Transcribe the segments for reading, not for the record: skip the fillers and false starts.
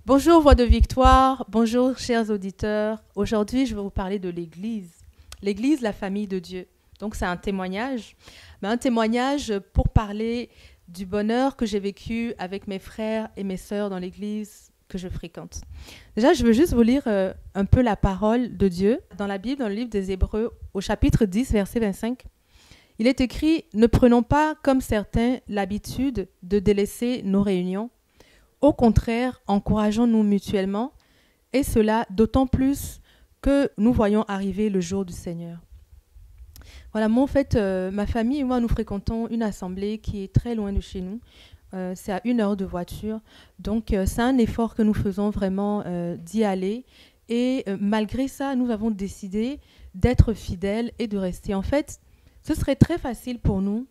Bonjour Voix de Victoire, bonjour chers auditeurs. Aujourd'hui, je vais vous parler de l'Église. L'Église, la famille de Dieu. Donc c'est un témoignage, mais un témoignage pour parler du bonheur que j'ai vécu avec mes frères et mes sœurs dans l'Église que je fréquente. Déjà, je veux juste vous lire un peu la parole de Dieu dans la Bible, dans le livre des Hébreux, au chapitre 10, verset 25. Il est écrit « Ne prenons pas, comme certains, l'habitude de délaisser nos réunions. Au contraire, encourageons-nous mutuellement, et cela d'autant plus que nous voyons arriver le jour du Seigneur. » Voilà, moi en fait, ma famille et moi, nous fréquentons une assemblée qui est très loin de chez nous. C'est à 1 heure de voiture. Donc, c'est un effort que nous faisons vraiment d'y aller. Et malgré ça, nous avons décidé d'être fidèles et de rester. En fait, ce serait très facile pour nous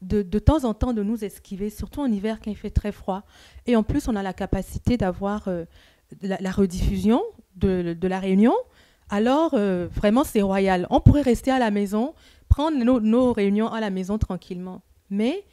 de temps en temps de nous esquiver, surtout en hiver quand il fait très froid. Et en plus, on a la capacité d'avoir la rediffusion de la réunion. Alors, vraiment, c'est royal. On pourrait rester à la maison, prendre nos réunions à la maison tranquillement. Mais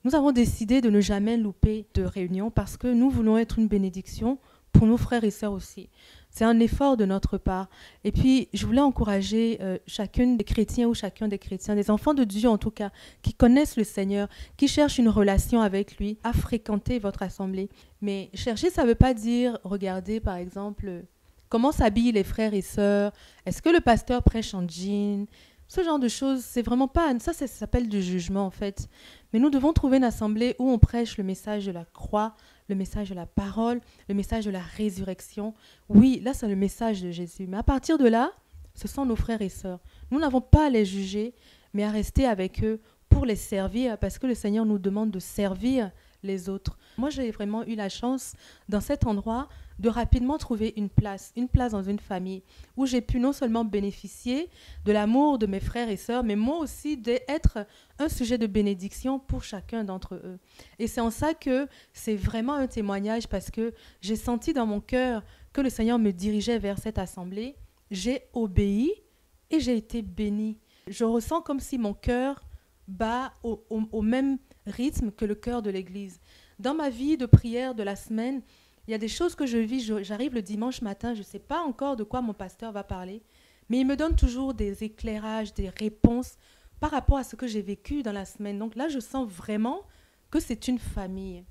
nous avons décidé de ne jamais louper de réunion parce que nous voulons être une bénédiction pour nos frères et sœurs aussi. C'est un effort de notre part. Et puis, je voulais encourager chacune des chrétiens ou chacun des chrétiens, des enfants de Dieu en tout cas, qui connaissent le Seigneur, qui cherchent une relation avec lui, à fréquenter votre assemblée. Mais chercher, ça ne veut pas dire regarder, par exemple, comment s'habillent les frères et sœurs, est-ce que le pasteur prêche en jean, ce genre de choses, c'est vraiment pas... Ça s'appelle du jugement en fait. Mais nous devons trouver une assemblée où on prêche le message de la croix, le message de la parole, le message de la résurrection. Oui, là, c'est le message de Jésus. Mais à partir de là, ce sont nos frères et sœurs. Nous n'avons pas à les juger, mais à rester avec eux pour les servir, parce que le Seigneur nous demande de servir les autres. Moi, j'ai vraiment eu la chance, dans cet endroit, de rapidement trouver une place dans une famille, où j'ai pu non seulement bénéficier de l'amour de mes frères et sœurs, mais moi aussi d'être un sujet de bénédiction pour chacun d'entre eux. Et c'est en ça que c'est vraiment un témoignage, parce que j'ai senti dans mon cœur que le Seigneur me dirigeait vers cette assemblée. J'ai obéi et j'ai été bénie. Je ressens comme si mon cœur bat au même rythme que le cœur de l'Église. Dans ma vie de prière de la semaine, il y a des choses que je vis. J'arrive le dimanche matin, je ne sais pas encore de quoi mon pasteur va parler, mais il me donne toujours des éclairages, des réponses par rapport à ce que j'ai vécu dans la semaine. Donc là, je sens vraiment que c'est une famille.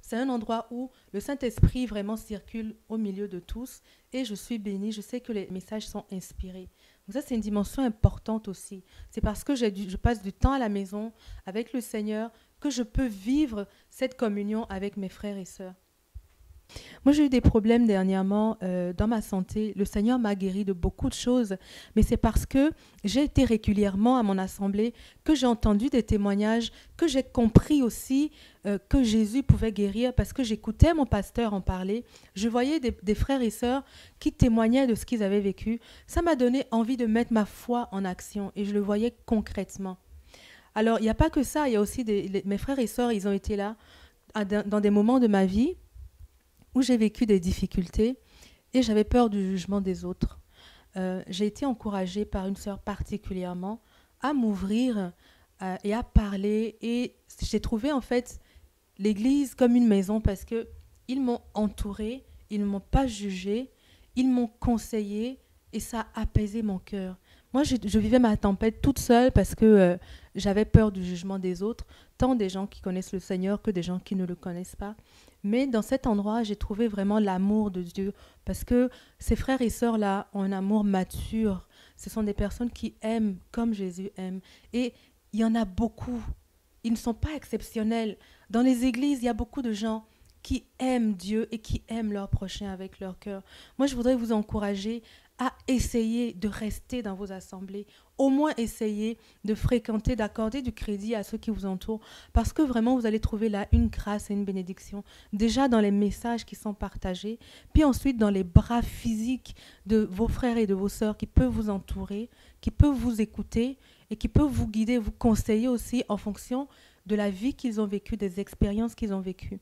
C'est un endroit où le Saint-Esprit vraiment circule au milieu de tous et je suis bénie. Je sais que les messages sont inspirés. Donc ça, c'est une dimension importante aussi. C'est parce que je passe du temps à la maison avec le Seigneur que je peux vivre cette communion avec mes frères et sœurs. Moi, j'ai eu des problèmes dernièrement dans ma santé. Le Seigneur m'a guéri de beaucoup de choses, mais c'est parce que j'ai été régulièrement à mon assemblée, que j'ai entendu des témoignages, que j'ai compris aussi que Jésus pouvait guérir, parce que j'écoutais mon pasteur en parler. Je voyais des frères et sœurs qui témoignaient de ce qu'ils avaient vécu. Ça m'a donné envie de mettre ma foi en action et je le voyais concrètement. Alors, il n'y a pas que ça, il y a aussi mes frères et sœurs, ils ont été là dans des moments de ma vie où j'ai vécu des difficultés et j'avais peur du jugement des autres. J'ai été encouragée par une sœur particulièrement à m'ouvrir et à parler. Et j'ai trouvé en fait l'Église comme une maison parce qu'ils m'ont entourée, ils ne m'ont pas jugée, ils m'ont conseillée et ça a apaisé mon cœur. Moi, je vivais ma tempête toute seule parce que j'avais peur du jugement des autres, tant des gens qui connaissent le Seigneur que des gens qui ne le connaissent pas. Mais dans cet endroit, j'ai trouvé vraiment l'amour de Dieu parce que ces frères et sœurs-là ont un amour mature. Ce sont des personnes qui aiment comme Jésus aime. Et il y en a beaucoup. Ils ne sont pas exceptionnels. Dans les églises, il y a beaucoup de gens qui aiment Dieu et qui aiment leur prochain avec leur cœur. Moi, je voudrais vous encourager à essayer de rester dans vos assemblées, au moins essayer de fréquenter, d'accorder du crédit à ceux qui vous entourent, parce que vraiment vous allez trouver là une grâce et une bénédiction, déjà dans les messages qui sont partagés, puis ensuite dans les bras physiques de vos frères et de vos sœurs qui peuvent vous entourer, qui peuvent vous écouter et qui peuvent vous guider, vous conseiller aussi en fonction de la vie qu'ils ont vécue, des expériences qu'ils ont vécues.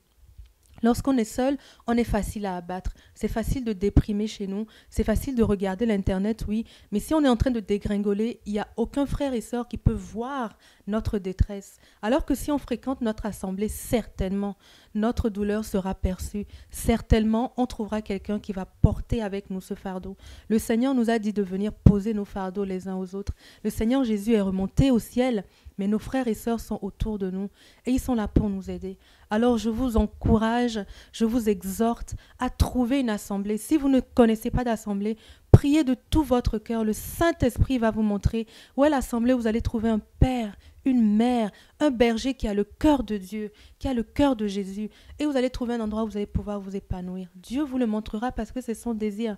Lorsqu'on est seul, on est facile à abattre. C'est facile de déprimer chez nous. C'est facile de regarder l'Internet, oui. Mais si on est en train de dégringoler, il n'y a aucun frère et sœur qui peut voir notre détresse. Alors que si on fréquente notre assemblée, certainement, notre douleur sera perçue. Certainement, on trouvera quelqu'un qui va porter avec nous ce fardeau. Le Seigneur nous a dit de venir poser nos fardeaux les uns aux autres. Le Seigneur Jésus est remonté au ciel, mais nos frères et sœurs sont autour de nous et ils sont là pour nous aider. Alors je vous encourage, je vous exhorte à trouver une assemblée. Si vous ne connaissez pas d'assemblée, priez de tout votre cœur. Le Saint-Esprit va vous montrer où est l'assemblée où vous allez trouver un père, une mère, un berger qui a le cœur de Dieu, qui a le cœur de Jésus. Et vous allez trouver un endroit où vous allez pouvoir vous épanouir. Dieu vous le montrera parce que c'est son désir.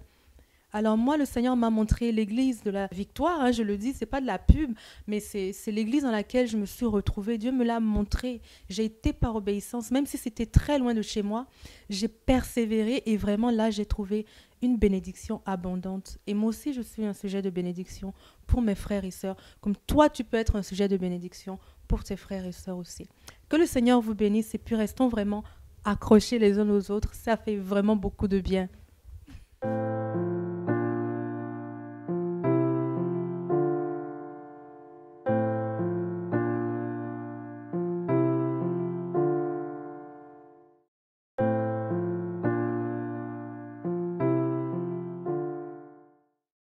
Alors moi, le Seigneur m'a montré l'église de la victoire, hein, je le dis, c'est pas de la pub, mais c'est l'église dans laquelle je me suis retrouvée. Dieu me l'a montré. J'ai été par obéissance, même si c'était très loin de chez moi, j'ai persévéré et vraiment là, j'ai trouvé une bénédiction abondante. Et moi aussi, je suis un sujet de bénédiction pour mes frères et sœurs, comme toi, tu peux être un sujet de bénédiction pour tes frères et sœurs aussi. Que le Seigneur vous bénisse et puis restons vraiment accrochés les uns aux autres. Ça fait vraiment beaucoup de bien.